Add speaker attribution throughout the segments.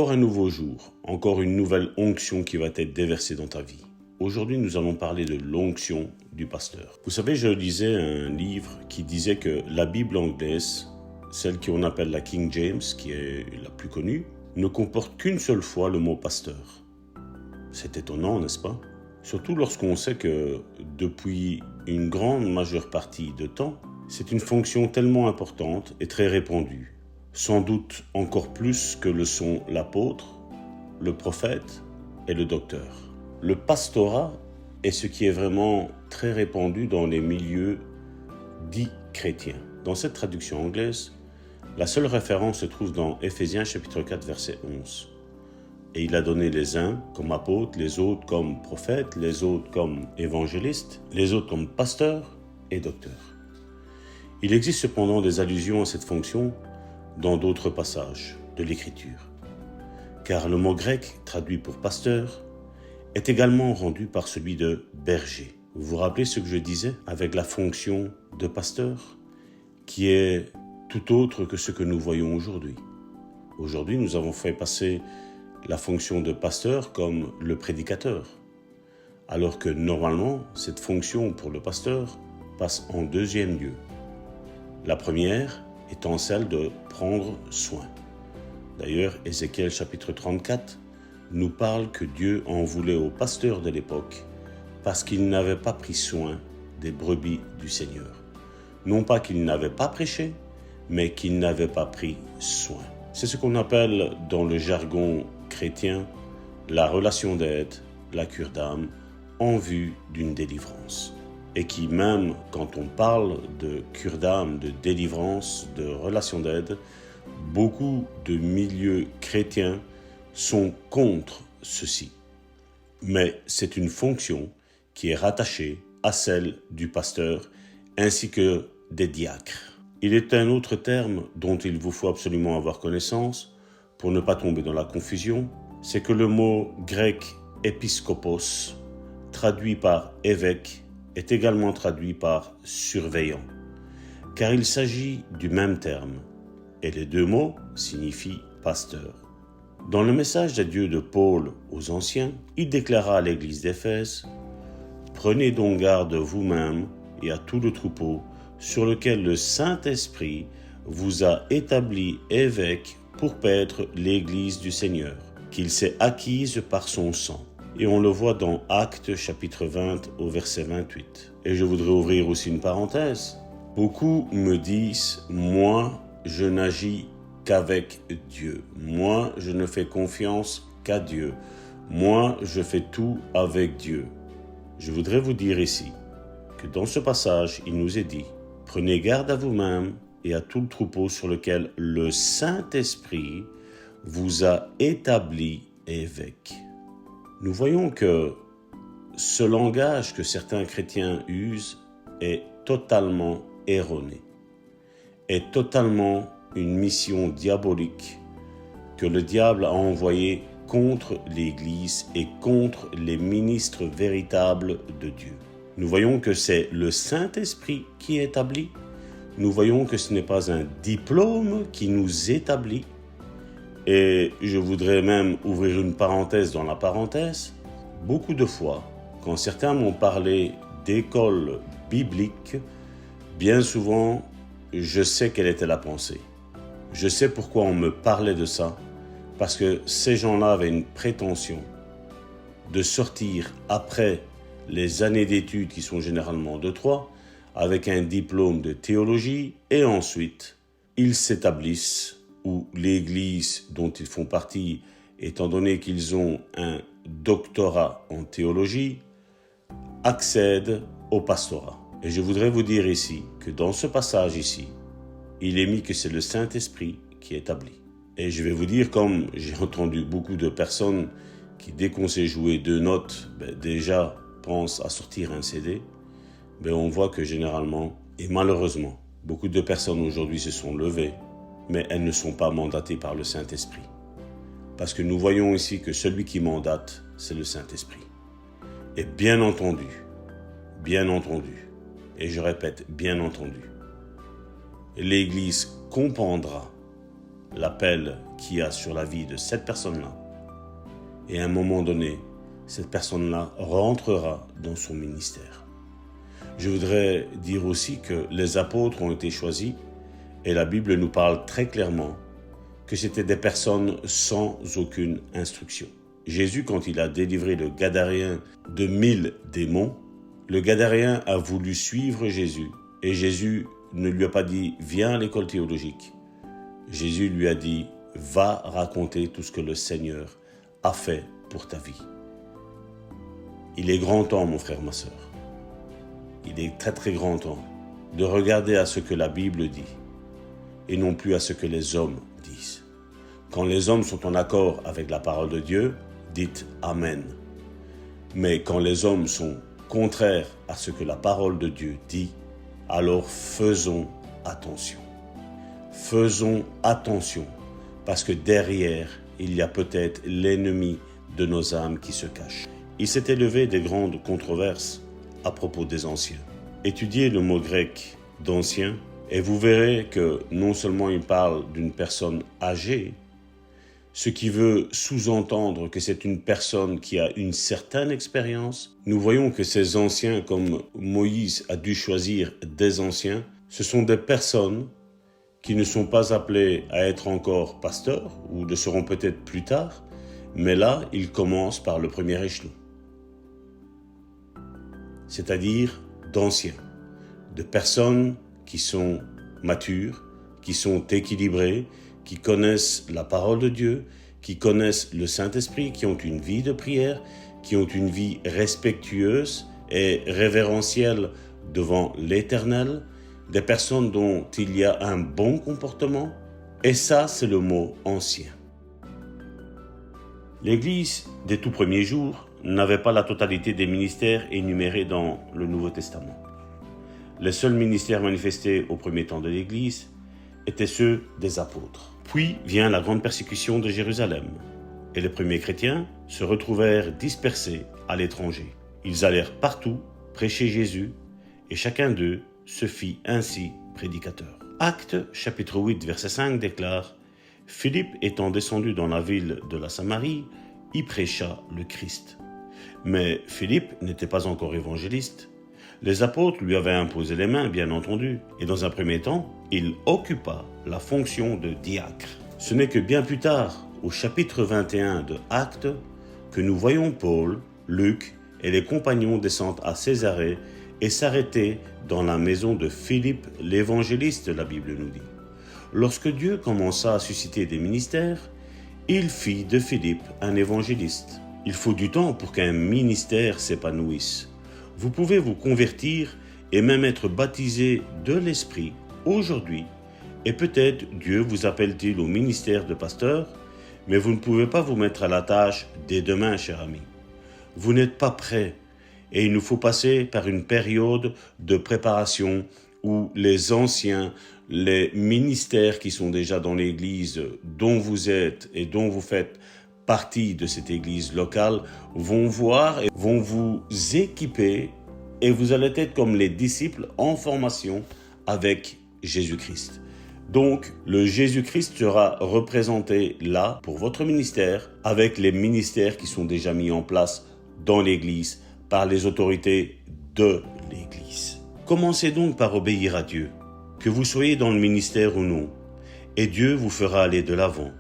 Speaker 1: encore un nouveau jour, encore une nouvelle onction qui va être déversée dans ta vie. Aujourd'hui, nous allons parler de l'onction du pasteur. Vous savez, je lisais un livre qui disait que la Bible anglaise, celle qu'on appelle la King James, qui est la plus connue, ne comporte qu'une seule fois le mot pasteur. C'est étonnant, n'est-ce pas? Surtout lorsqu'on sait que depuis une grande majeure partie de temps, c'est une fonction tellement importante et très répandue. Sans doute encore plus que le sont l'apôtre, le prophète et le docteur. Le pastorat est ce qui est vraiment très répandu dans les milieux dits chrétiens. Dans cette traduction anglaise, la seule référence se trouve dans Éphésiens chapitre 4 verset 11. Et il a donné les uns comme apôtres, les autres comme prophètes, les autres comme évangélistes, les autres comme pasteurs et docteurs. Il existe cependant des allusions à cette fonction dans d'autres passages de l'Écriture. Car le mot grec traduit pour pasteur est également rendu par celui de berger. Vous vous rappelez ce que je disais avec la fonction de pasteur qui est tout autre que ce que nous voyons aujourd'hui. Aujourd'hui, nous avons fait passer la fonction de pasteur comme le prédicateur, alors que normalement, cette fonction pour le pasteur passe en deuxième lieu. La première étant celle de prendre soin. D'ailleurs, Ézéchiel chapitre 34 nous parle que Dieu en voulait aux pasteurs de l'époque parce qu'ils n'avaient pas pris soin des brebis du Seigneur. Non pas qu'ils n'avaient pas prêché, mais qu'ils n'avaient pas pris soin. C'est ce qu'on appelle dans le jargon chrétien la relation d'aide, la cure d'âme, en vue d'une délivrance. Et qui même, quand on parle de cure d'âme, de délivrance, de relation d'aide, beaucoup de milieux chrétiens sont contre ceci. Mais c'est une fonction qui est rattachée à celle du pasteur ainsi que des diacres. Il est un autre terme dont il vous faut absolument avoir connaissance pour ne pas tomber dans la confusion, c'est que le mot grec épiskopos, traduit par évêque, est également traduit par surveillant, car il s'agit du même terme, et les deux mots signifient pasteur. Dans le message d'adieu de Paul aux anciens, il déclara à l'église d'Éphèse « Prenez donc garde vous-même et à tout le troupeau sur lequel le Saint-Esprit vous a établi évêque pour paître l'église du Seigneur, qu'il s'est acquise par son sang. » Et on le voit dans Actes chapitre 20 au verset 28. Et je voudrais ouvrir aussi une parenthèse. Beaucoup me disent, moi, je n'agis qu'avec Dieu. Moi, je ne fais confiance qu'à Dieu. Moi, je fais tout avec Dieu. Je voudrais vous dire ici que dans ce passage, il nous est dit, prenez garde à vous-même et à tout le troupeau sur lequel le Saint-Esprit vous a établi évêque. Nous voyons que ce langage que certains chrétiens usent est totalement erroné, est totalement une mission diabolique que le diable a envoyée contre l'Église et contre les ministres véritables de Dieu. Nous voyons que c'est le Saint-Esprit qui établit. Nous voyons que ce n'est pas un diplôme qui nous établit. Et je voudrais même ouvrir une parenthèse dans la parenthèse. Beaucoup de fois, quand certains m'ont parlé d'école biblique, bien souvent, je sais quelle était la pensée. Je sais pourquoi on me parlait de ça, parce que ces gens-là avaient une prétention de sortir après les années d'études qui sont généralement de 3, avec un diplôme de théologie, et ensuite, ils s'établissent où l'Église dont ils font partie, étant donné qu'ils ont un doctorat en théologie, accède au pastorat. Et je voudrais vous dire ici que dans ce passage ici, il est mis que c'est le Saint-Esprit qui établit. Et je vais vous dire, comme j'ai entendu beaucoup de personnes qui, dès qu'on sait jouer 2 notes, déjà pensent à sortir un CD, on voit que généralement, et malheureusement, beaucoup de personnes aujourd'hui se sont levées, mais elles ne sont pas mandatées par le Saint-Esprit. Parce que nous voyons ici que celui qui mandate, c'est le Saint-Esprit. Et bien entendu, et je répète, bien entendu, l'Église comprendra l'appel qu'il y a sur la vie de cette personne-là. Et à un moment donné, cette personne-là rentrera dans son ministère. Je voudrais dire aussi que les apôtres ont été choisis et la Bible nous parle très clairement que c'était des personnes sans aucune instruction. Jésus, quand il a délivré le Gadaréen de 1000 démons, le Gadaréen a voulu suivre Jésus et Jésus ne lui a pas dit « Viens à l'école théologique ». Jésus lui a dit « Va raconter tout ce que le Seigneur a fait pour ta vie ». Il est grand temps, mon frère, ma sœur. Il est très très grand temps de regarder à ce que la Bible dit et non plus à ce que les hommes disent. Quand les hommes sont en accord avec la parole de Dieu, dites Amen. Mais quand les hommes sont contraires à ce que la parole de Dieu dit, alors faisons attention. Faisons attention, parce que derrière, il y a peut-être l'ennemi de nos âmes qui se cache. Il s'est élevé des grandes controverses à propos des anciens. Étudiez le mot grec d'ancien et vous verrez que non seulement il parle d'une personne âgée, ce qui veut sous-entendre que c'est une personne qui a une certaine expérience. Nous voyons que ces anciens, comme Moïse a dû choisir des anciens, ce sont des personnes qui ne sont pas appelés à être encore pasteurs, ou le seront peut-être plus tard, mais là, ils commencent par le premier échelon. C'est-à-dire d'anciens, de personnes qui sont matures, qui sont équilibrées, qui connaissent la parole de Dieu, qui connaissent le Saint-Esprit, qui ont une vie de prière, qui ont une vie respectueuse et révérentielle devant l'Éternel, des personnes dont il y a un bon comportement, et ça, c'est le mot ancien. L'Église des tout premiers jours n'avait pas la totalité des ministères énumérés dans le Nouveau Testament. Les seuls ministères manifestés au premier temps de l'Église étaient ceux des apôtres. Puis vient la grande persécution de Jérusalem, et les premiers chrétiens se retrouvèrent dispersés à l'étranger. Ils allèrent partout prêcher Jésus, et chacun d'eux se fit ainsi prédicateur. Actes chapitre 8 verset 5 déclare « Philippe étant descendu dans la ville de la Samarie, y prêcha le Christ. » Mais Philippe n'était pas encore évangéliste. Les apôtres lui avaient imposé les mains, bien entendu, et dans un premier temps, il occupa la fonction de diacre. Ce n'est que bien plus tard, au chapitre 21 de Actes, que nous voyons Paul, Luc et les compagnons descendre à Césarée et s'arrêter dans la maison de Philippe l'évangéliste, la Bible nous dit. Lorsque Dieu commença à susciter des ministères, il fit de Philippe un évangéliste. Il faut du temps pour qu'un ministère s'épanouisse. Vous pouvez vous convertir et même être baptisé de l'Esprit aujourd'hui, et peut-être Dieu vous appelle-t-il au ministère de pasteur, mais vous ne pouvez pas vous mettre à la tâche dès demain, cher ami. Vous n'êtes pas prêt, et il nous faut passer par une période de préparation où les anciens, les ministères qui sont déjà dans l'Église dont vous êtes et dont vous faites partie de cette Église locale vont voir et vont vous équiper, et vous allez être comme les disciples en formation avec Jésus-Christ. Donc, le Jésus-Christ sera représenté là pour votre ministère avec les ministères qui sont déjà mis en place dans l'Église par les autorités de l'Église. Commencez donc par obéir à Dieu, que vous soyez dans le ministère ou non, et Dieu vous fera aller de l'avant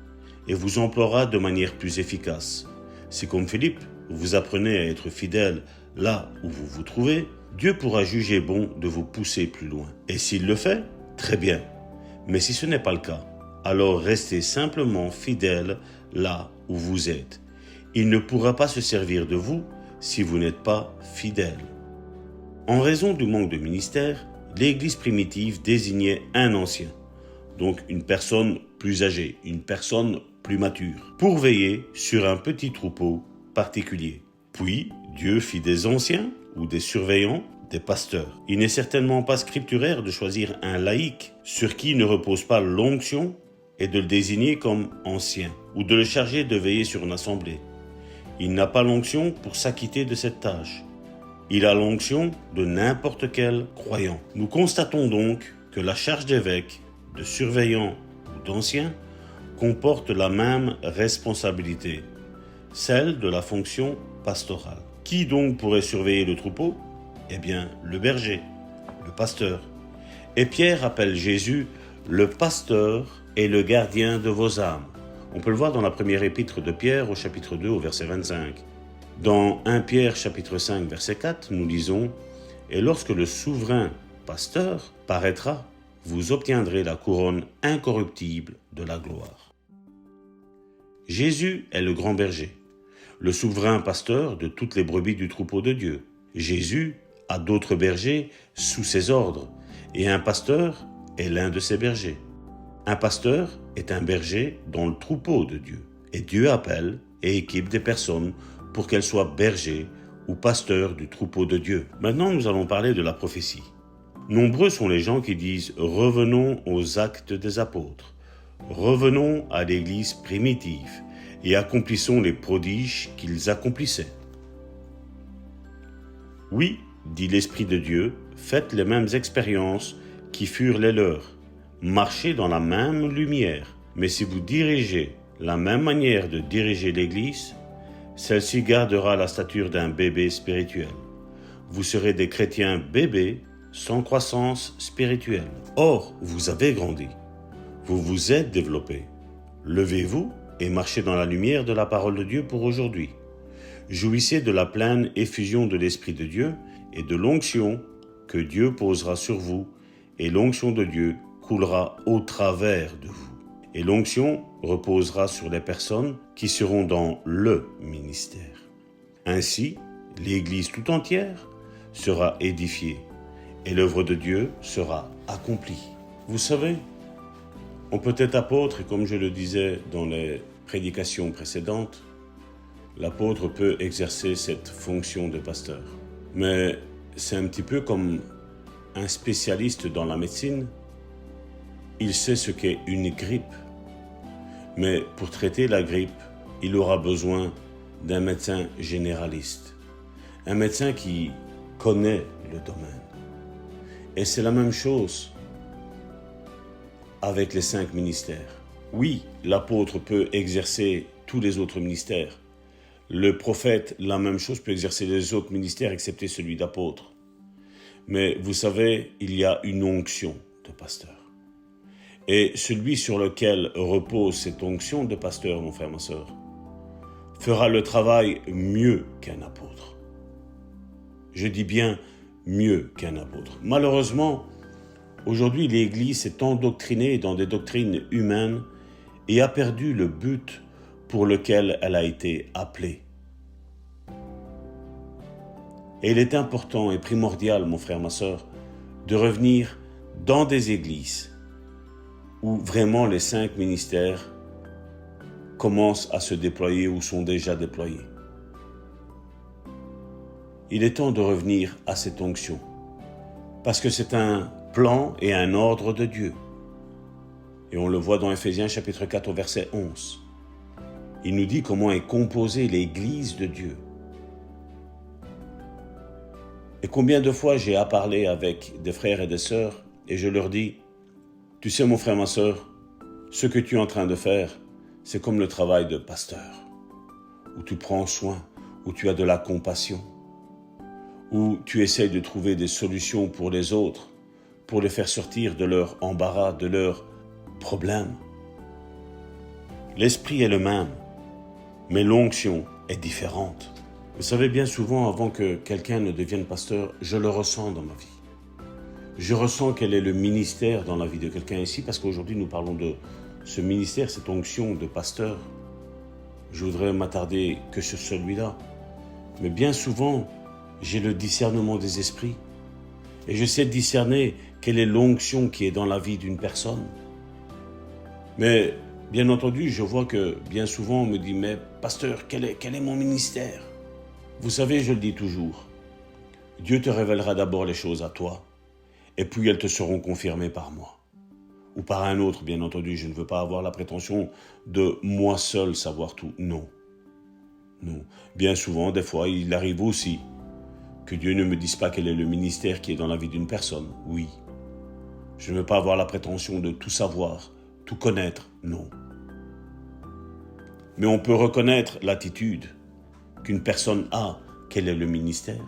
Speaker 1: et vous emploiera de manière plus efficace. Si comme Philippe, vous apprenez à être fidèle là où vous vous trouvez, Dieu pourra juger bon de vous pousser plus loin. Et s'il le fait, très bien. Mais si ce n'est pas le cas, alors restez simplement fidèle là où vous êtes. Il ne pourra pas se servir de vous si vous n'êtes pas fidèle. En raison du manque de ministère, l'Église primitive désignait un ancien, donc une personne plus âgée, une personne plus mature, pour veiller sur un petit troupeau particulier. Puis, Dieu fit des anciens ou des surveillants, des pasteurs. Il n'est certainement pas scripturaire de choisir un laïc sur qui ne repose pas l'onction et de le désigner comme ancien, ou de le charger de veiller sur une assemblée. Il n'a pas l'onction pour s'acquitter de cette tâche. Il a l'onction de n'importe quel croyant. Nous constatons donc que la charge d'évêque, de surveillant ou d'ancien comportent la même responsabilité, celle de la fonction pastorale. Qui donc pourrait surveiller le troupeau? Eh bien, le berger, le pasteur. Et Pierre appelle Jésus le pasteur et le gardien de vos âmes. On peut le voir dans la première épître de Pierre au chapitre 2 au verset 25. Dans 1 Pierre chapitre 5 verset 4, nous lisons « Et lorsque le souverain pasteur paraîtra, vous obtiendrez la couronne incorruptible de la gloire. » Jésus est le grand berger, le souverain pasteur de toutes les brebis du troupeau de Dieu. Jésus a d'autres bergers sous ses ordres, et un pasteur est l'un de ses bergers. Un pasteur est un berger dans le troupeau de Dieu, et Dieu appelle et équipe des personnes pour qu'elles soient bergers ou pasteurs du troupeau de Dieu. Maintenant, nous allons parler de la prophétie. Nombreux sont les gens qui disent « Revenons aux actes des apôtres, revenons à l'Église primitive et accomplissons les prodiges qu'ils accomplissaient. » Oui, dit l'Esprit de Dieu, faites les mêmes expériences qui furent les leurs, marchez dans la même lumière, mais si vous dirigez la même manière de diriger l'Église, celle-ci gardera la stature d'un bébé spirituel. Vous serez des chrétiens bébés sans croissance spirituelle. Or, vous avez grandi. Vous vous êtes développés. Levez-vous et marchez dans la lumière de la parole de Dieu pour aujourd'hui. Jouissez de la pleine effusion de l'Esprit de Dieu et de l'onction que Dieu posera sur vous, et l'onction de Dieu coulera au travers de vous. Et l'onction reposera sur les personnes qui seront dans le ministère. Ainsi, l'Église tout entière sera édifiée et l'œuvre de Dieu sera accomplie. Vous savez, on peut être apôtre, et comme je le disais dans les prédications précédentes, l'apôtre peut exercer cette fonction de pasteur. Mais c'est un petit peu comme un spécialiste dans la médecine. Il sait ce qu'est une grippe. Mais pour traiter la grippe, il aura besoin d'un médecin généraliste. Un médecin qui connaît le domaine. Et c'est la même chose avec les 5 ministères. Oui, l'apôtre peut exercer tous les autres ministères. Le prophète, la même chose, peut exercer les autres ministères excepté celui d'apôtre. Mais vous savez, il y a une onction de pasteur. Et celui sur lequel repose cette onction de pasteur, mon frère, ma sœur, fera le travail mieux qu'un apôtre. Je dis bien mieux qu'un apôtre. Malheureusement, aujourd'hui, l'Église s'est endoctrinée dans des doctrines humaines et a perdu le but pour lequel elle a été appelée. Et il est important et primordial, mon frère, ma sœur, de revenir dans des églises où vraiment les 5 ministères commencent à se déployer ou sont déjà déployés. Il est temps de revenir à cette onction, parce que c'est un plan et un ordre de Dieu. Et on le voit dans Ephésiens chapitre 4 au verset 11. Il nous dit comment est composée l'Église de Dieu. Et combien de fois j'ai à parler avec des frères et des sœurs et je leur dis, tu sais mon frère, ma sœur, ce que tu es en train de faire, c'est comme le travail de pasteur, où tu prends soin, où tu as de la compassion, où tu essayes de trouver des solutions pour les autres, pour les faire sortir de leur embarras, de leurs problèmes. L'esprit est le même, mais l'onction est différente. Vous savez, bien souvent, avant que quelqu'un ne devienne pasteur, je le ressens dans ma vie. Je ressens quel est le ministère dans la vie de quelqu'un ici, parce qu'aujourd'hui, nous parlons de ce ministère, cette onction de pasteur. Je voudrais m'attarder que sur celui-là. Mais bien souvent, j'ai le discernement des esprits. Et je sais discerner quelle est l'onction qui est dans la vie d'une personne. Mais, bien entendu, je vois que bien souvent, on me dit, mais pasteur, quel est mon ministère? Vous savez, je le dis toujours, Dieu te révélera d'abord les choses à toi, et puis elles te seront confirmées par moi. Ou par un autre, bien entendu, je ne veux pas avoir la prétention de moi seul savoir tout. Non. Non. Bien souvent, des fois, il arrive aussi que Dieu ne me dise pas quel est le ministère qui est dans la vie d'une personne. Oui. Je ne veux pas avoir la prétention de tout savoir, tout connaître. Non. Mais on peut reconnaître l'attitude qu'une personne a. Quel est le ministère?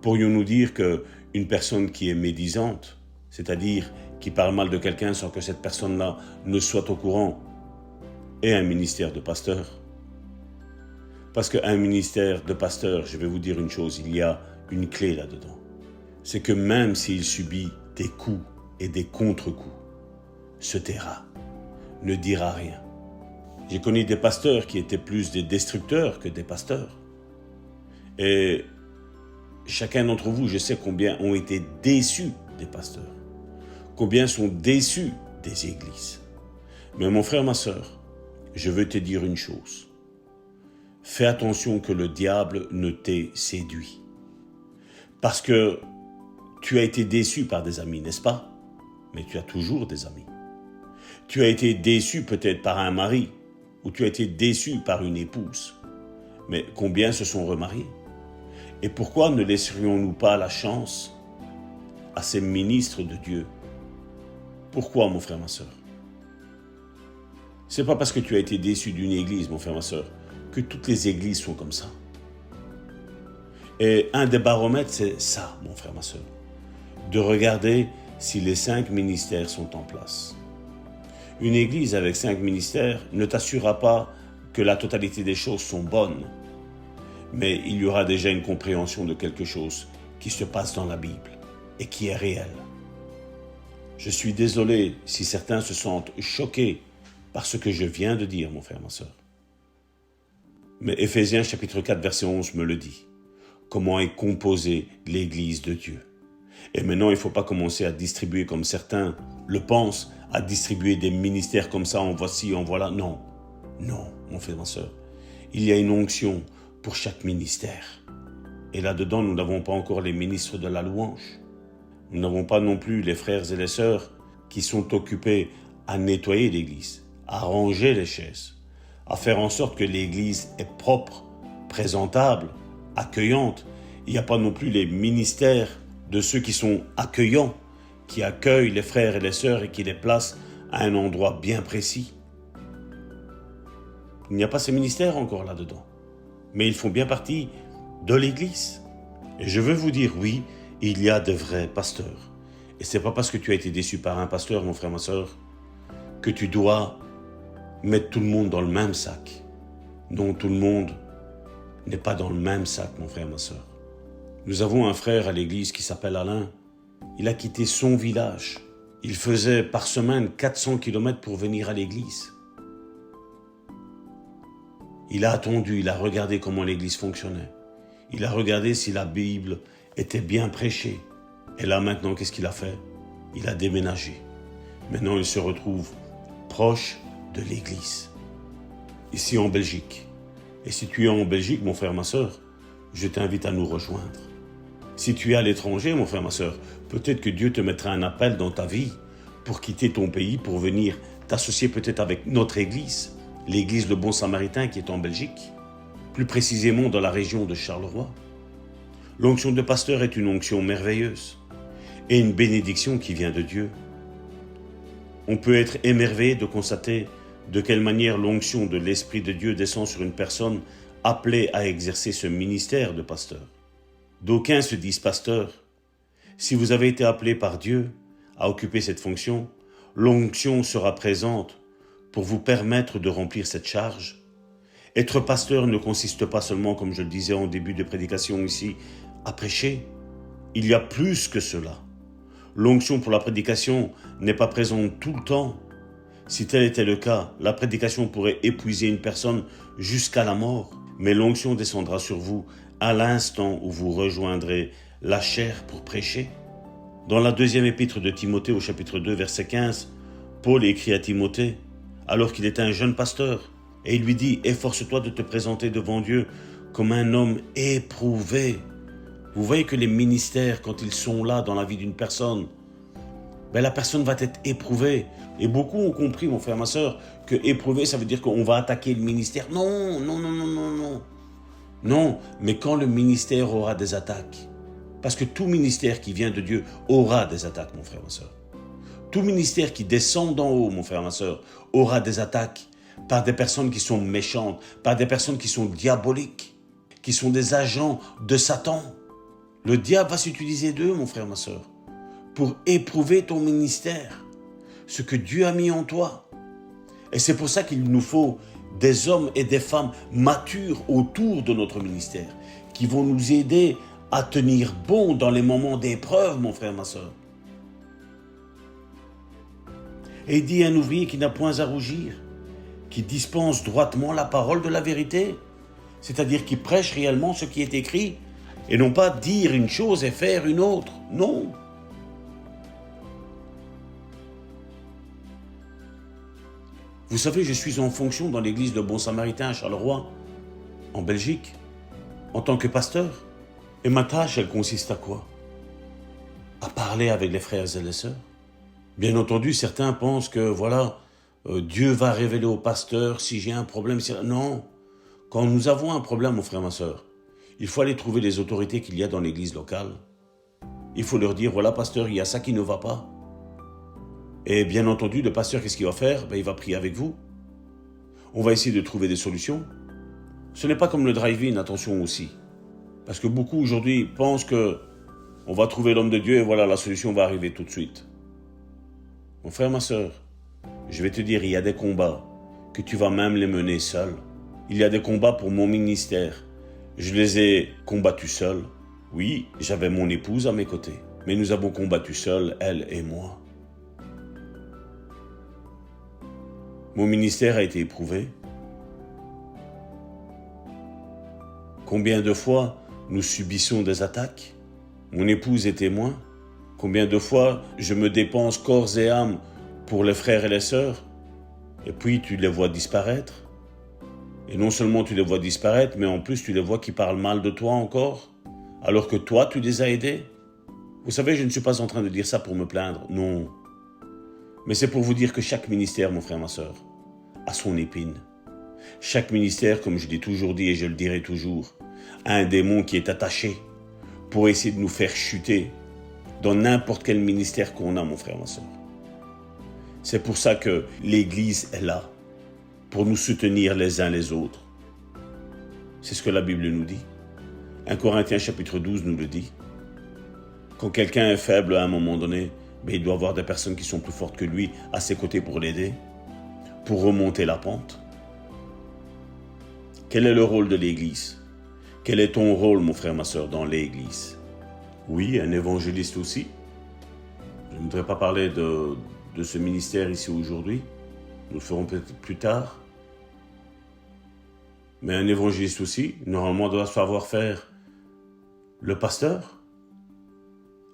Speaker 1: Pourrions-nous dire qu'une personne qui est médisante, c'est-à-dire qui parle mal de quelqu'un sans que cette personne-là ne soit au courant, est un ministère de pasteur? Parce qu'un ministère de pasteur, je vais vous dire une chose, il y a une clé là-dedans. C'est que même s'il subit des coups et des contre-coups, se taira, ne dira rien. J'ai connu des pasteurs qui étaient plus des destructeurs que des pasteurs. Et chacun d'entre vous, je sais combien ont été déçus des pasteurs, combien sont déçus des églises. Mais mon frère, ma sœur, je veux te dire une chose. Fais attention que le diable ne t'ait séduit. Parce que tu as été déçu par des amis, n'est-ce pas? Mais tu as toujours des amis. Tu as été déçu peut-être par un mari, ou tu as été déçu par une épouse. Mais combien se sont remariés? Et pourquoi ne laisserions-nous pas la chance à ces ministres de Dieu? Pourquoi, mon frère, ma sœur? C'est pas parce que tu as été déçu d'une église, mon frère, ma sœur, que toutes les églises sont comme ça. Et un des baromètres, c'est ça, mon frère, ma sœur. De regarder si les 5 ministères sont en place. Une église avec 5 ministères ne t'assurera pas que la totalité des choses sont bonnes. Mais il y aura déjà une compréhension de quelque chose qui se passe dans la Bible et qui est réel. Je suis désolé si certains se sentent choqués par ce que je viens de dire, mon frère, ma sœur. Mais Éphésiens chapitre 4, verset 11 me le dit. Comment est composée l'Église de Dieu? Et maintenant, il ne faut pas commencer à distribuer comme certains le pensent, à distribuer des ministères comme ça, en voici, en voilà. Non, non, mon frère, ma sœur. Il y a une onction pour chaque ministère. Et là-dedans, nous n'avons pas encore les ministres de la louange. Nous n'avons pas non plus les frères et les sœurs qui sont occupés à nettoyer l'Église, à ranger les chaises, à faire en sorte que l'Église est propre, présentable, accueillante. Il n'y a pas non plus les ministères de ceux qui sont accueillants, qui accueillent les frères et les sœurs et qui les placent à un endroit bien précis. Il n'y a pas ces ministères encore là-dedans. Mais ils font bien partie de l'Église. Et je veux vous dire, oui, il y a de vrais pasteurs. Et ce n'est pas parce que tu as été déçu par un pasteur, mon frère, ma sœur, que tu dois mettre tout le monde dans le même sac. Non, tout le monde n'est pas dans le même sac, mon frère, ma sœur. Nous avons un frère à l'église qui s'appelle Alain. Il a quitté son village. Il faisait par semaine 400 km pour venir à l'église. Il a attendu, il a regardé comment l'église fonctionnait. Il a regardé si la Bible était bien prêchée. Et là maintenant, qu'est-ce qu'il a fait? Il a déménagé. Maintenant, il se retrouve proche de l'église, ici en Belgique. Et si tu es en Belgique, mon frère, ma sœur, je t'invite à nous rejoindre. Si tu es à l'étranger, mon frère, ma sœur, peut-être que Dieu te mettra un appel dans ta vie pour quitter ton pays, pour venir t'associer peut-être avec notre église, l'église Le Bon Samaritain qui est en Belgique, plus précisément dans la région de Charleroi. L'onction de pasteur est une onction merveilleuse et une bénédiction qui vient de Dieu. On peut être émerveillé de constater de quelle manière l'onction de l'Esprit de Dieu descend sur une personne appelée à exercer ce ministère de pasteur. D'aucuns se disent pasteurs. Si vous avez été appelé par Dieu à occuper cette fonction, l'onction sera présente pour vous permettre de remplir cette charge. Être pasteur ne consiste pas seulement, comme je le disais en début de prédication ici, à prêcher. Il y a plus que cela. L'onction pour la prédication n'est pas présente tout le temps. Si tel était le cas, la prédication pourrait épuiser une personne jusqu'à la mort. Mais l'onction descendra sur vous à l'instant où vous rejoindrez la chair pour prêcher. Dans la deuxième épître de Timothée au chapitre 2 verset 15, Paul écrit à Timothée, alors qu'il était un jeune pasteur, et il lui dit « Efforce-toi de te présenter devant Dieu comme un homme éprouvé. » Vous voyez que les ministères, quand ils sont là dans la vie d'une personne, la personne va être éprouvée. Et beaucoup ont compris, mon frère, ma sœur, que éprouvé, ça veut dire qu'on va attaquer le ministère. Non, non, non, non, non, non. Non, mais quand le ministère aura des attaques, parce que tout ministère qui vient de Dieu aura des attaques, mon frère, ma sœur. Tout ministère qui descend d'en haut, mon frère, ma sœur, aura des attaques. par des personnes qui sont méchantes, par des personnes qui sont diaboliques, qui sont des agents de Satan. Le diable va s'utiliser d'eux, mon frère, ma sœur, pour éprouver ton ministère, ce que Dieu a mis en toi. Et c'est pour ça qu'il nous faut des hommes et des femmes matures autour de notre ministère, qui vont nous aider à tenir bon dans les moments d'épreuve, mon frère, ma sœur. Et il dit un ouvrier qui n'a point à rougir, qui dispense droitement la parole de la vérité, c'est-à-dire qui prêche réellement ce qui est écrit, et non pas dire une chose et faire une autre. Non. Vous savez, je suis en fonction dans l'église de Bon Samaritain à Charleroi, en Belgique, en tant que pasteur. Et ma tâche, elle consiste à quoi? À parler avec les frères et les sœurs. Bien entendu, certains pensent que, voilà, Dieu va révéler au pasteur si j'ai un problème. Non. Quand nous avons un problème, mon frère, ma sœur, il faut aller trouver les autorités qu'il y a dans l'église locale. Il faut leur dire, voilà, pasteur, il y a ça qui ne va pas. Et bien entendu, le pasteur, qu'est-ce qu'il va faire? Il va prier avec vous. On va essayer de trouver des solutions. Ce n'est pas comme le drive-in, attention aussi. Parce que beaucoup aujourd'hui pensent que on va trouver l'homme de Dieu et voilà, la solution va arriver tout de suite. Mon frère, ma sœur, je vais te dire, il y a des combats que tu vas même les mener seul. Il y a des combats pour mon ministère. Je les ai combattus seul. Oui, j'avais mon épouse à mes côtés. Mais nous avons combattu seuls, elle et moi. Mon ministère a été éprouvé. Combien de fois nous subissons des attaques? Mon épouse est témoin. Combien de fois je me dépense corps et âme pour les frères et les sœurs, et puis tu les vois disparaître. Et non seulement tu les vois disparaître, mais en plus tu les vois qui parlent mal de toi encore, alors que toi tu les as aidés. Vous savez, je ne suis pas en train de dire ça pour me plaindre, non. Mais c'est pour vous dire que chaque ministère, mon frère, ma sœur, a son épine. Chaque ministère, comme je l'ai toujours dit et je le dirai toujours, a un démon qui est attaché pour essayer de nous faire chuter dans n'importe quel ministère qu'on a, mon frère, ma sœur. C'est pour ça que l'Église est là, pour nous soutenir les uns les autres. C'est ce que la Bible nous dit. 1 Corinthiens chapitre 12 nous le dit. Quand quelqu'un est faible à un moment donné, il doit avoir des personnes qui sont plus fortes que lui à ses côtés pour l'aider, pour remonter la pente. Quel est le rôle de l'Église? Quel est ton rôle, mon frère, ma sœur, dans l'Église? Oui, un évangéliste aussi. Je ne voudrais pas parler de ce ministère ici aujourd'hui. Nous le ferons peut-être plus tard. Mais un évangéliste aussi, normalement, doit savoir faire le pasteur.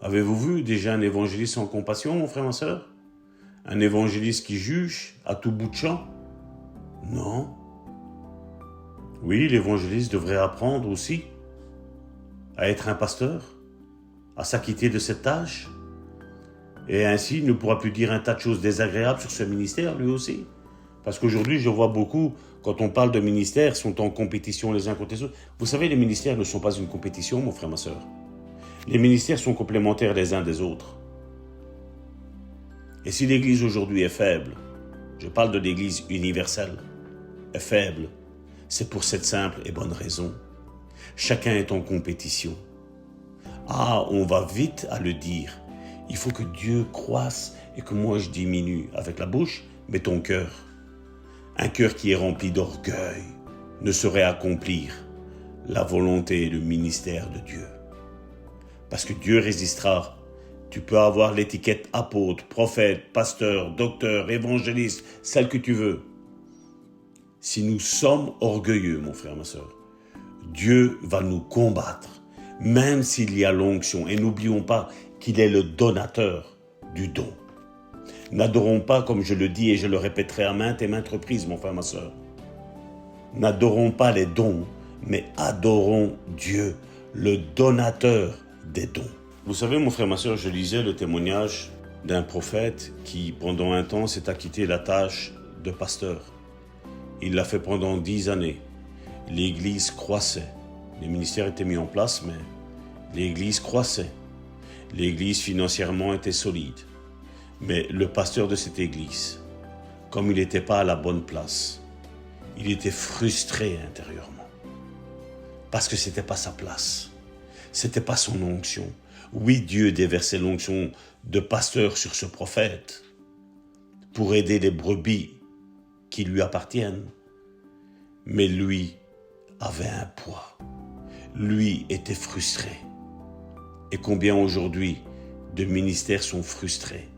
Speaker 1: Avez-vous vu déjà un évangéliste en compassion, mon frère, ma sœur? Un évangéliste qui juge à tout bout de champ? Non. Oui, l'évangéliste devrait apprendre aussi à être un pasteur, à s'acquitter de cette tâche. Et ainsi, il ne pourra plus dire un tas de choses désagréables sur ce ministère, lui aussi. Parce qu'aujourd'hui, je vois beaucoup, quand on parle de ministères, sont en compétition les uns contre les autres. Vous savez, les ministères ne sont pas une compétition, mon frère, ma sœur. Les ministères sont complémentaires les uns des autres. Et si l'Église aujourd'hui est faible, je parle de l'Église universelle, est faible, c'est pour cette simple et bonne raison. Chacun est en compétition. Ah, on va vite à le dire. Il faut que Dieu croisse et que moi je diminue avec la bouche, mais ton cœur. Un cœur qui est rempli d'orgueil ne saurait accomplir la volonté et le ministère de Dieu. Parce que Dieu résistera. Tu peux avoir l'étiquette apôtre, prophète, pasteur, docteur, évangéliste, celle que tu veux. Si nous sommes orgueilleux, mon frère, ma sœur, Dieu va nous combattre, même s'il y a l'onction. Et n'oublions pas qu'il est le donateur du don. N'adorons pas, comme je le dis et je le répéterai à maintes et maintes reprises, mon frère, ma sœur. N'adorons pas les dons, mais adorons Dieu, le donateur des dons. Vous savez, mon frère, ma sœur, je lisais le témoignage d'un prophète qui, pendant un temps, s'est acquitté la tâche de pasteur. Il l'a fait pendant 10 années. L'Église croissait. Les ministères étaient mis en place, mais l'Église croissait. L'Église financièrement était solide. Mais le pasteur de cette Église, comme il n'était pas à la bonne place, il était frustré intérieurement. Parce que ce n'était pas sa place. Ce n'était pas son onction. Oui, Dieu déversait l'onction de pasteur sur ce prophète pour aider les brebis qui lui appartiennent. Mais lui avait un poids. Lui était frustré. Et combien aujourd'hui de ministères sont frustrés?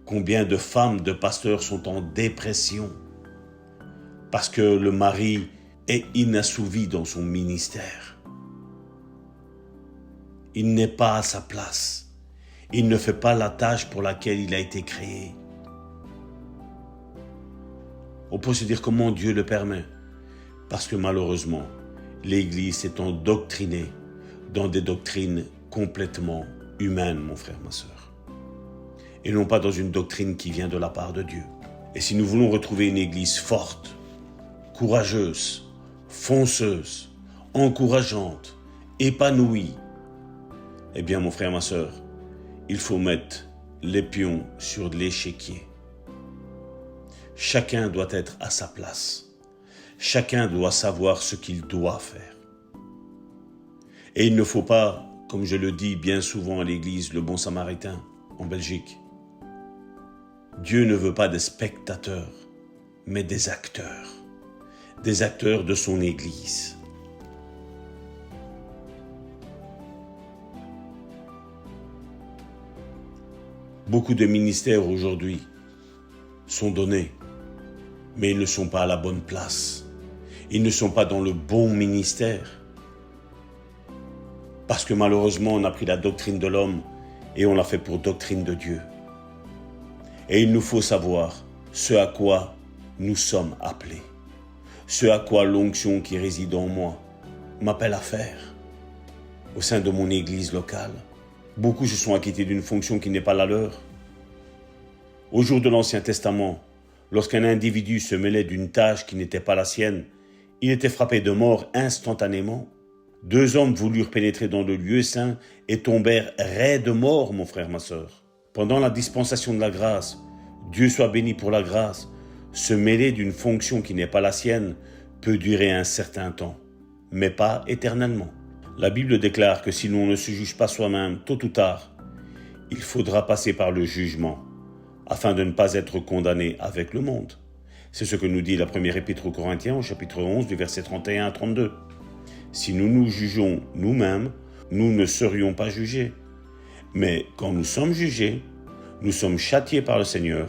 Speaker 1: Combien de femmes, de pasteurs sont en dépression parce que le mari est inassouvi dans son ministère. Il n'est pas à sa place. Il ne fait pas la tâche pour laquelle il a été créé. On peut se dire comment Dieu le permet. Parce que malheureusement, l'Église s'est endoctrinée dans des doctrines complètement humaines, mon frère, ma sœur. Et non pas dans une doctrine qui vient de la part de Dieu. Et si nous voulons retrouver une Église forte, courageuse, fonceuse, encourageante, épanouie, eh bien, mon frère, ma sœur, il faut mettre les pions sur l'échiquier. Chacun doit être à sa place. Chacun doit savoir ce qu'il doit faire. Et il ne faut pas, comme je le dis bien souvent à l'église, le bon samaritain en Belgique, Dieu ne veut pas des spectateurs, mais des acteurs de son église. Beaucoup de ministères aujourd'hui sont donnés, mais ils ne sont pas à la bonne place. Ils ne sont pas dans le bon ministère. Parce que malheureusement, on a pris la doctrine de l'homme et on l'a fait pour doctrine de Dieu. Et il nous faut savoir ce à quoi nous sommes appelés. Ce à quoi l'onction qui réside en moi m'appelle à faire. Au sein de mon église locale, beaucoup se sont acquittés d'une fonction qui n'est pas la leur. Au jour de l'Ancien Testament, lorsqu'un individu se mêlait d'une tâche qui n'était pas la sienne, il était frappé de mort instantanément. 2 hommes voulurent pénétrer dans le lieu saint et tombèrent raides morts, mon frère, ma sœur. Pendant la dispensation de la grâce, Dieu soit béni pour la grâce, se mêler d'une fonction qui n'est pas la sienne peut durer un certain temps, mais pas éternellement. La Bible déclare que si l'on ne se juge pas soi-même, tôt ou tard, il faudra passer par le jugement, afin de ne pas être condamné avec le monde. C'est ce que nous dit la première épître aux Corinthiens, au chapitre 11, du verset 31 à 32. Si nous nous jugeons nous-mêmes, nous ne serions pas jugés. Mais quand nous sommes jugés, nous sommes châtiés par le Seigneur,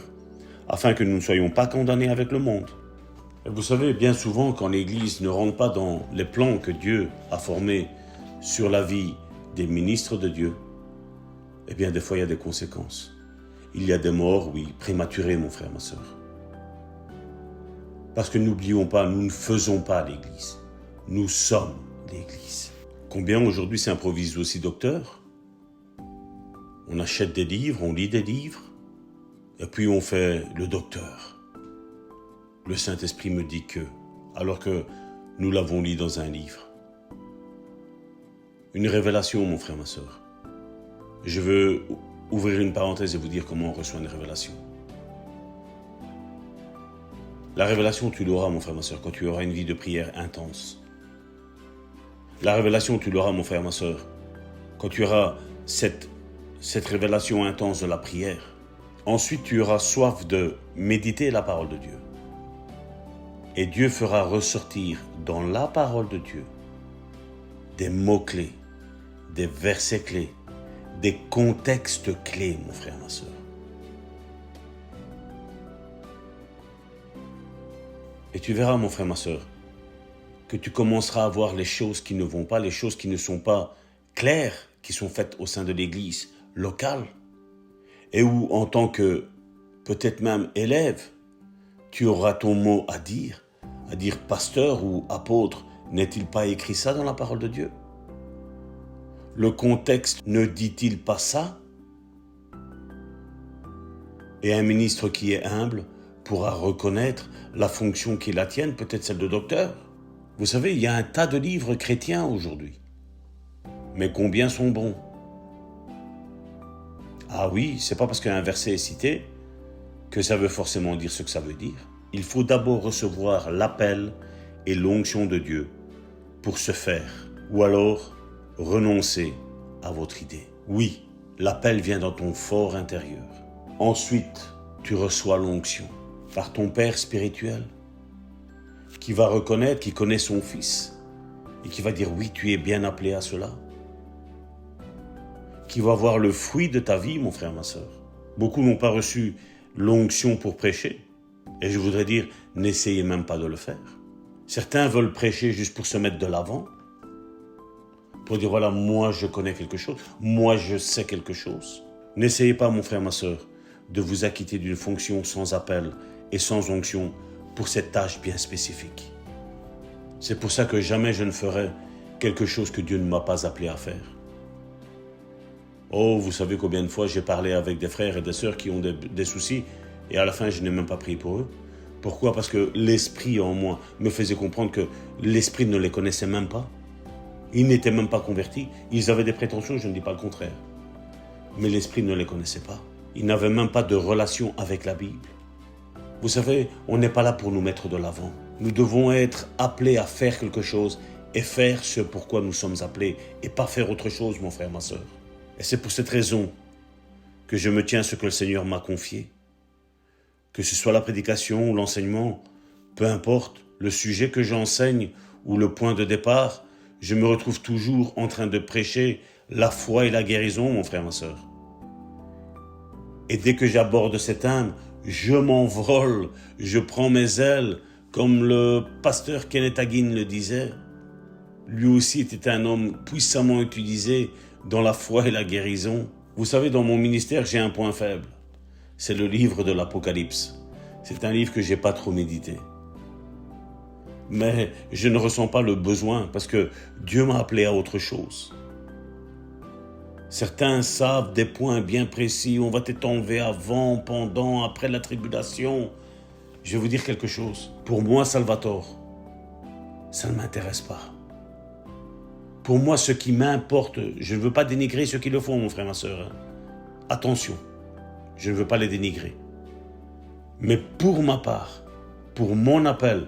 Speaker 1: afin que nous ne soyons pas condamnés avec le monde. Et vous savez, bien souvent, quand l'Église ne rentre pas dans les plans que Dieu a formés sur la vie des ministres de Dieu, eh bien, des fois, il y a des conséquences. Il y a des morts, oui, prématurées, mon frère, ma sœur. Parce que n'oublions pas, nous ne faisons pas l'Église. Nous sommes l'Église. Combien aujourd'hui s'improvisent aussi docteurs? On achète des livres, on lit des livres, et puis on fait le docteur. Le Saint-Esprit me dit que, alors que nous l'avons lu dans un livre. Une révélation, mon frère, ma sœur. Je veux ouvrir une parenthèse et vous dire comment on reçoit une révélation. La révélation, tu l'auras, mon frère, ma sœur, quand tu auras une vie de prière intense. La révélation, tu l'auras, mon frère, ma sœur, quand tu auras cette révélation intense de la prière. Ensuite, tu auras soif de méditer la parole de Dieu. Et Dieu fera ressortir dans la parole de Dieu des mots-clés, des versets clés, des contextes clés, mon frère, ma sœur. Et tu verras, mon frère, ma sœur, que tu commenceras à voir les choses qui ne vont pas, les choses qui ne sont pas claires, qui sont faites au sein de l'église locale, et où, en tant que peut-être même élève, tu auras ton mot à dire pasteur ou apôtre, n'est-il pas écrit ça dans la parole de Dieu? Le contexte ne dit-il pas ça? Et un ministre qui est humble pourra reconnaître la fonction qui est la tienne, peut-être celle de docteur. Vous savez, il y a un tas de livres chrétiens aujourd'hui. Mais combien sont bons? Ah oui, c'est pas parce qu'un verset est cité que ça veut forcément dire ce que ça veut dire. il faut d'abord recevoir l'appel et l'onction de Dieu pour se faire, ou alors renoncer à votre idée. Oui, l'appel vient dans ton fort intérieur. Ensuite, tu reçois l'onction par ton Père spirituel qui va reconnaître, qui connaît son Fils et qui va dire oui, tu es bien appelé à cela. Qui va voir le fruit de ta vie, mon frère, ma sœur. Beaucoup n'ont pas reçu l'onction pour prêcher. Et je voudrais dire, n'essayez même pas de le faire. Certains veulent prêcher juste pour se mettre de l'avant, pour dire voilà, moi je connais quelque chose, moi je sais quelque chose. N'essayez pas, mon frère, ma sœur, de vous acquitter d'une fonction sans appel et sans onction pour cette tâche bien spécifique. C'est pour ça que jamais je ne ferai quelque chose que Dieu ne m'a pas appelé à faire. Oh, vous savez combien de fois j'ai parlé avec des frères et des sœurs qui ont des soucis et à la fin je n'ai même pas prié pour eux. Pourquoi? Parce que l'esprit en moi me faisait comprendre que l'esprit ne les connaissait même pas. Ils n'étaient même pas convertis. Ils avaient des prétentions, je ne dis pas le contraire. Mais l'esprit ne les connaissait pas. Ils n'avaient même pas de relation avec la Bible. Vous savez, on n'est pas là pour nous mettre de l'avant. Nous devons être appelés à faire quelque chose et faire ce pourquoi nous sommes appelés et pas faire autre chose, mon frère, ma sœur. Et c'est pour cette raison que je me tiens à ce que le Seigneur m'a confié. Que ce soit la prédication ou l'enseignement, peu importe le sujet que j'enseigne ou le point de départ, je me retrouve toujours en train de prêcher la foi et la guérison, mon frère, ma sœur. Et dès que j'aborde cette âme, je m'envole, je prends mes ailes, comme le pasteur Kenneth Hagin le disait. Lui aussi était un homme puissamment utilisé dans la foi et la guérison. Vous savez, dans mon ministère, j'ai un point faible. C'est le livre de l'Apocalypse. C'est un livre que je n'ai pas trop médité. Mais je ne ressens pas le besoin parce que Dieu m'a appelé à autre chose. Certains savent des points bien précis. On va t'être enlevé avant, pendant, après la tribulation. Je vais vous dire quelque chose. Pour moi, Salvatore, ça ne m'intéresse pas. Pour moi, ce qui m'importe, je ne veux pas dénigrer ceux qui le font, mon frère, ma sœur. Attention, je ne veux pas les dénigrer. Mais pour ma part, pour mon appel,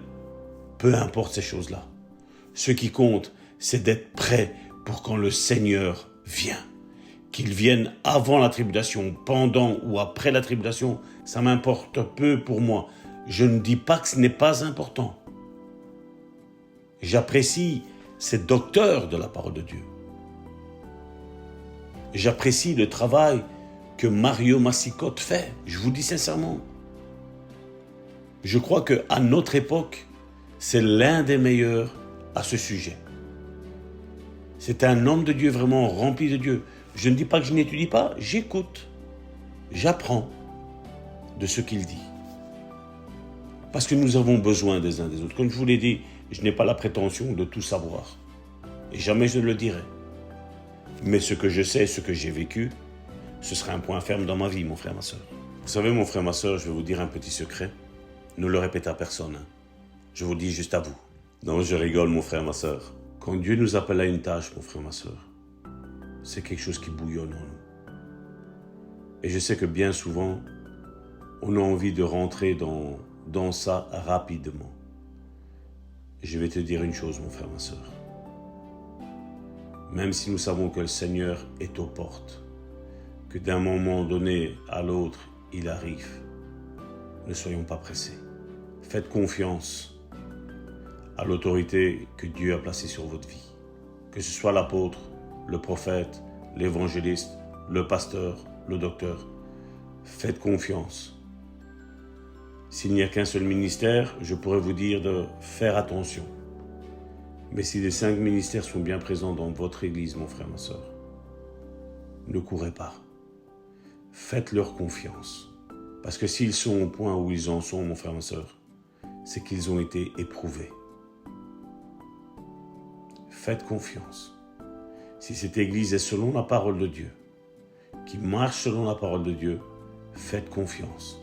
Speaker 1: peu importe ces choses-là. Ce qui compte, c'est d'être prêt pour quand le Seigneur vient. Qu'il vienne avant la tribulation, pendant ou après la tribulation, ça m'importe peu pour moi. Je ne dis pas que ce n'est pas important. J'apprécie ces docteurs de la parole de Dieu. J'apprécie le travail que Mario Massicotte fait, je vous dis sincèrement. Je crois qu'à notre époque, c'est l'un des meilleurs à ce sujet. C'est un homme de Dieu vraiment rempli de Dieu. Je ne dis pas que je n'étudie pas, j'écoute, j'apprends de ce qu'il dit. Parce que nous avons besoin des uns des autres. Comme je vous l'ai dit, je n'ai pas la prétention de tout savoir. Et jamais je ne le dirai. Mais ce que je sais, ce que j'ai vécu, ce sera un point ferme dans ma vie, mon frère, ma soeur. Vous savez, mon frère, ma soeur, je vais vous dire un petit secret. Ne le répétez à personne. Je vous le dis juste à vous. Non, je rigole, mon frère, ma soeur. Quand Dieu nous appelle à une tâche, mon frère, ma soeur, c'est quelque chose qui bouillonne en nous. Et je sais que bien souvent, on a envie de rentrer dans ça rapidement. Je vais te dire une chose, mon frère, ma soeur. Même si nous savons que le Seigneur est aux portes, que d'un moment donné à l'autre, il arrive, ne soyons pas pressés. Faites confiance à l'autorité que Dieu a placée sur votre vie. Que ce soit l'apôtre, le prophète, l'évangéliste, le pasteur, le docteur. Faites confiance. S'il n'y a qu'un seul ministère, je pourrais vous dire de faire attention. Mais si les 5 ministères sont bien présents dans votre église, mon frère, ma soeur, ne courez pas. Faites-leur confiance. Parce que s'ils sont au point où ils en sont, mon frère, ma soeur, c'est qu'ils ont été éprouvés. Faites confiance. Si cette église est selon la parole de Dieu, qui marche selon la parole de Dieu, faites confiance.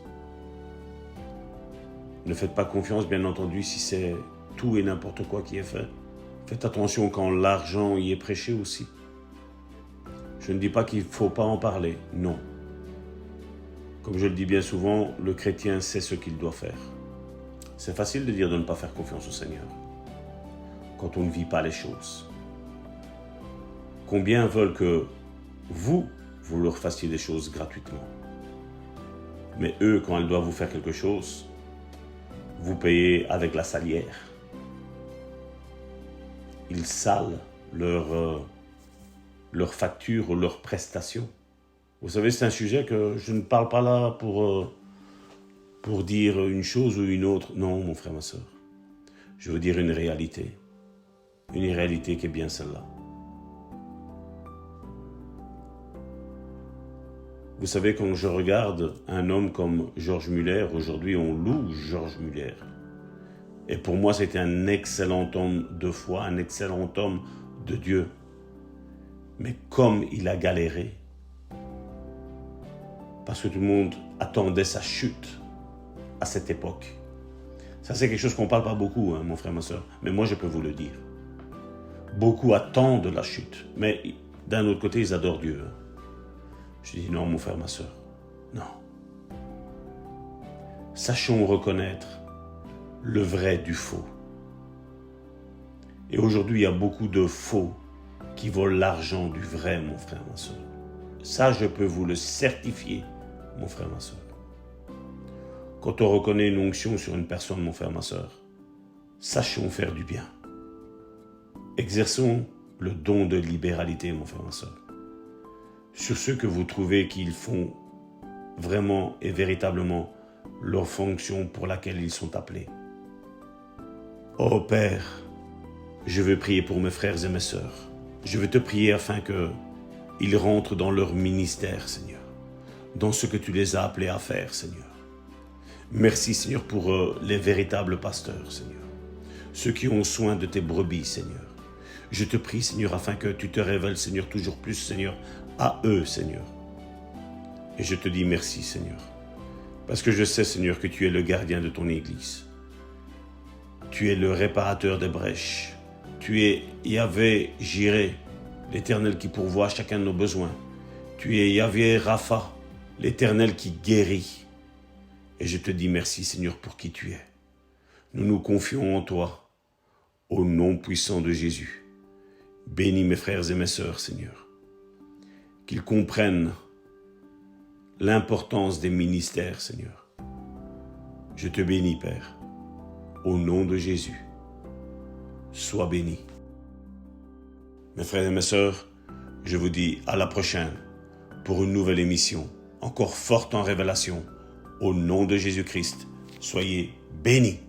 Speaker 1: Ne faites pas confiance, bien entendu, si c'est tout et n'importe quoi qui est fait. Faites attention quand l'argent y est prêché aussi. Je ne dis pas qu'il ne faut pas en parler, non. Comme je le dis bien souvent, le chrétien sait ce qu'il doit faire. C'est facile de dire de ne pas faire confiance au Seigneur quand on ne vit pas les choses. Combien veulent que vous leur fassiez des choses gratuitement? Mais eux, quand ils doivent vous faire quelque chose, vous payez avec la salière. Ils salent leur facture ou leur prestation. Vous savez, c'est un sujet que je ne parle pas là pour dire une chose ou une autre. Non, mon frère, ma soeur. Je veux dire une réalité. Une réalité qui est bien celle-là. Vous savez, quand je regarde un homme comme George Muller, aujourd'hui on loue George Muller. Et pour moi, c'était un excellent homme de foi, un excellent homme de Dieu. Mais comme il a galéré, parce que tout le monde attendait sa chute à cette époque. Ça, c'est quelque chose qu'on ne parle pas beaucoup, hein, mon frère, ma soeur. Mais moi, je peux vous le dire. Beaucoup attendent la chute. Mais d'un autre côté, ils adorent Dieu. Je dis non, mon frère, ma soeur. Non. Sachons reconnaître le vrai du faux. Et aujourd'hui, il y a beaucoup de faux qui volent l'argent du vrai, mon frère, ma soeur. Ça, je peux vous le certifier, mon frère, ma soeur. Quand on reconnaît une onction sur une personne, mon frère, ma soeur, sachons faire du bien. Exerçons le don de libéralité, mon frère, ma soeur, sur ceux que vous trouvez qu'ils font vraiment et véritablement leur fonction pour laquelle ils sont appelés. Oh Père, je veux prier pour mes frères et mes sœurs. Je veux te prier afin qu'ils rentrent dans leur ministère, Seigneur, dans ce que tu les as appelés à faire, Seigneur. Merci, Seigneur, pour les véritables pasteurs, Seigneur, ceux qui ont soin de tes brebis, Seigneur. Je te prie, Seigneur, afin que tu te révèles, Seigneur, toujours plus, Seigneur, à eux, Seigneur. Et je te dis merci, Seigneur, parce que je sais, Seigneur, que tu es le gardien de ton Église. Tu es le réparateur des brèches. Tu es Yahvé Jireh, l'Éternel qui pourvoit chacun de nos besoins. Tu es Yahvé Rapha, l'Éternel qui guérit. Et je te dis merci, Seigneur, pour qui tu es. Nous nous confions en toi, au nom puissant de Jésus. Bénis mes frères et mes sœurs, Seigneur, qu'ils comprennent l'importance des ministères, Seigneur. Je te bénis, Père, au nom de Jésus. Sois béni. Mes frères et mes sœurs, je vous dis à la prochaine pour une nouvelle émission, encore forte en révélation. Au nom de Jésus-Christ, soyez bénis.